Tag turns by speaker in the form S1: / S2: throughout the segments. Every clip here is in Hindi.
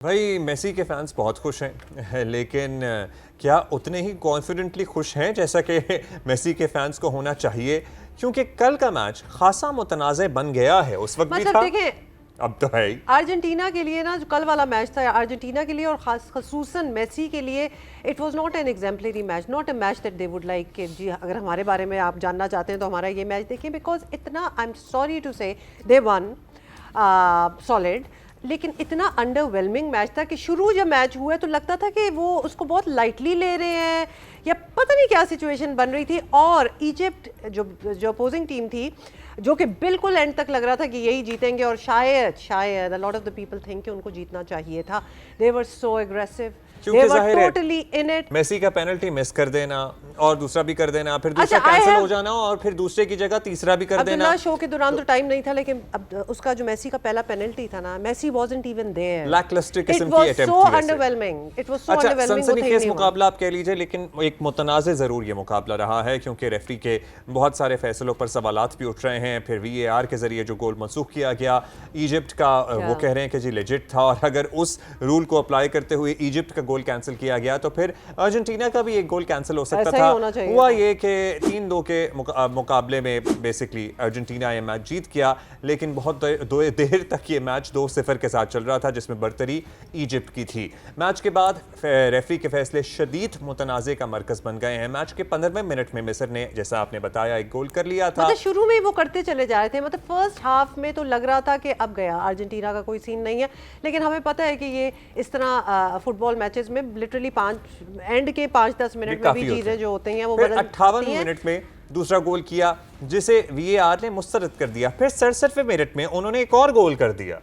S1: भाई मेसी के फैंस बहुत खुश हैं लेकिन क्या उतने ही कॉन्फिडेंटली खुश हैं जैसा कि मेसी के फैंस को होना चाहिए, क्योंकि कल का मैच खासा मुतनाज़ बन गया है। उस वक्त भी था, अब तो है ही।
S2: अर्जेंटीना के लिए ना जो कल वाला मैच था अर्जेंटीना के लिए और खसूसन मेसी के लिए it was not an exemplary match, not a match that they would like कि जी अगर हमारे बारे में आप जानना चाहते हैं तो हमारा ये मैच देखिए, बिकॉज इतना आई एम सॉरी टू से दे वन सॉलिड, लेकिन इतना अंडरवेलमिंग मैच था कि शुरू जब मैच हुआ तो लगता था कि वो उसको बहुत लाइटली ले रहे हैं या पता नहीं क्या सिचुएशन बन रही थी। और इजिप्ट जो अपोजिंग टीम थी जो कि बिल्कुल एंड तक लग रहा था कि यही जीतेंगे और शायद lot of the people think कि उनको जीतना चाहिए था। दे वर सो एग्रेसिव,
S1: क्योंकि
S2: ज़ाहिर है टोटली इन इट।
S1: मेसी का पेनल्टी मिस कर देना और दूसरा भी कर देना, फिर दूसरा कैंसिल हो जाना और फिर दूसरे की जगह तीसरा भी कर देना।
S2: शो के दौरान तो टाइम नहीं था, लेकिन अब उसका जो मेसी का पहला पेनल्टी था ना, Messi wasn't even there.
S1: Lacklustre किस्म की अटेम्प्ट थी।
S2: It was so underwhelming, it was so underwhelming.
S1: सनसनीखेज मुकाबला आप कह लीजिए, लेकिन एक मुतनाज़ ज़रूर ये मुकाबला रहा है क्योंकि रेफरी के बहुत सारे फैसलों पर सवालात भी उठ रहे हैं। फिर VAR के जरिए जो गोल मनसूख किया गया इजिप्ट का, वो कह रहे हैं कि जी लेजिट था, और अगर उस रूल को अप्लाई करते हुए इजिप्ट का गोल कैंसिल किया गया तो फिर अर्जेंटीना का भी एक गोल कैंसिल हो सकता था। हुआ ये कि 3-2 के मुकाबले में बेसिकली अर्जेंटीना ये मैच जीत गया, लेकिन बहुत देर तक ये मैच 2-0 के साथ चल रहा था जिसमें बरतरी इजिप्ट की थी। मैच के बाद रेफरी के फैसले शदीद मुतनाज़े का मरकज बन गए हैं। मैच के 15वें मिनट में मिस्र ने, जैसा आपने बताया, एक गोल कर लिया था।
S2: मतलब शुरू में वो करते चले जा रहे थे, मतलब फर्स्ट हाफ में तो लग रहा था कि अब गया अर्जेंटीना का कोई सीन नहीं है, लेकिन हमें पता है कि ये इस तरह फुटबॉल मैचेस में लिटरली एंड के 5-10 मिनट में भी चीजें जो होती हैं वो बदल
S1: 58 मिनट में दूसरा गोल किया जिसे VAR ने मुस्तरद कर दिया। फिर 67वें मिनट में उन्होंने एक और गोल कर दिया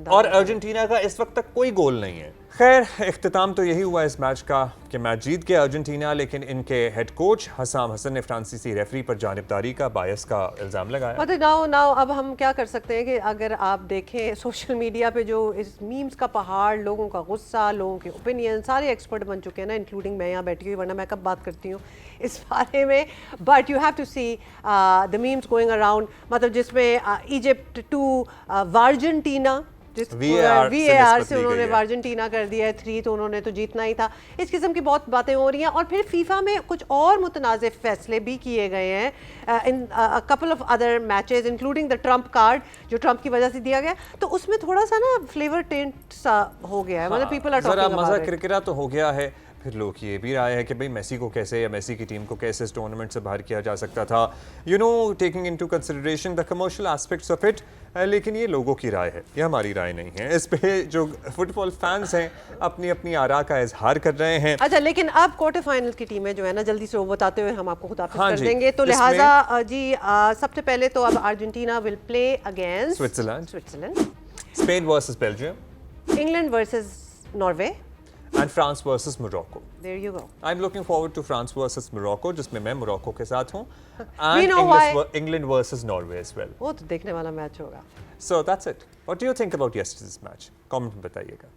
S1: और अर्जेंटीना का इस वक्त तक कोई गोल नहीं है। खैर, इख्तिताम तो यही हुआ इस मैच का कि मैच जीत गया अर्जेंटीना, लेकिन इनके हेड कोच हसाम हसन ने फ्रांसीसी रेफरी पर जानिबदारी का, बायस का इल्ज़ाम लगाया।
S2: मतलब नाउ अब हम क्या कर सकते हैं कि अगर आप देखें सोशल मीडिया पे जो इस मीम्स का पहाड़, लोगों का गुस्सा, लोगों के ओपिनियन, सारे एक्सपर्ट बन चुके हैं ना, इंक्लूडिंग मैं यहाँ बैठी हुई, वरना मैं कब बात करती हूँ इस बारे में। But you have to see the memes going around, मतलब जिसमें इजिप्ट टू अर्जेंटीना, VAR से उन्होंने अर्जेंटीना कर दिया है 3, तो उन्होंने तो जीतना ही था। इस किस्म की बहुत बातें हो रही हैं। और फिर फीफा में कुछ और मुतनाज़ फैसले भी किए गए हैं in couple of other matches, including the Trump card जो ट्रम्प की वजह से दिया गया, तो उसमें थोड़ा सा ना फ्लेवर टेंट सा हो गया है। मतलब people are talking about it.
S1: किरकिरा तो हो गया है। फिर लोग ये भी राय है कि भाई मेसी को कैसे, या मेसी की टीम को कैसे इस टूर्नामेंट से बाहर किया जा सकता था, taking into consideration the commercial aspects of it. लेकिन ये लोगों की राय है, ये हमारी राय नहीं है। इस पे जो फुटबॉल फैंस हैं अपनी अपनी आरा का इजहार कर रहे हैं।
S2: अच्छा, लेकिन अब क्वार्टर फाइनल की टीमें जो है ना, जल्दी से वो बताते हुए हम आपको खुदाफिज कर देंगे। तो लिहाजा जी सबसे पहले तो अब Argentina will play against Switzerland,
S1: Spain versus Belgium,
S2: England versus Norway
S1: and France versus Morocco.
S2: There you go.
S1: I'm looking forward to France versus Morocco, जिसमें मैं मोरक्को के साथ हूँ, and England versus Norway as well.
S2: वो तो देखने वाला मैच होगा.
S1: So that's it. What do you think about yesterday's match? Comment में बताइएगा.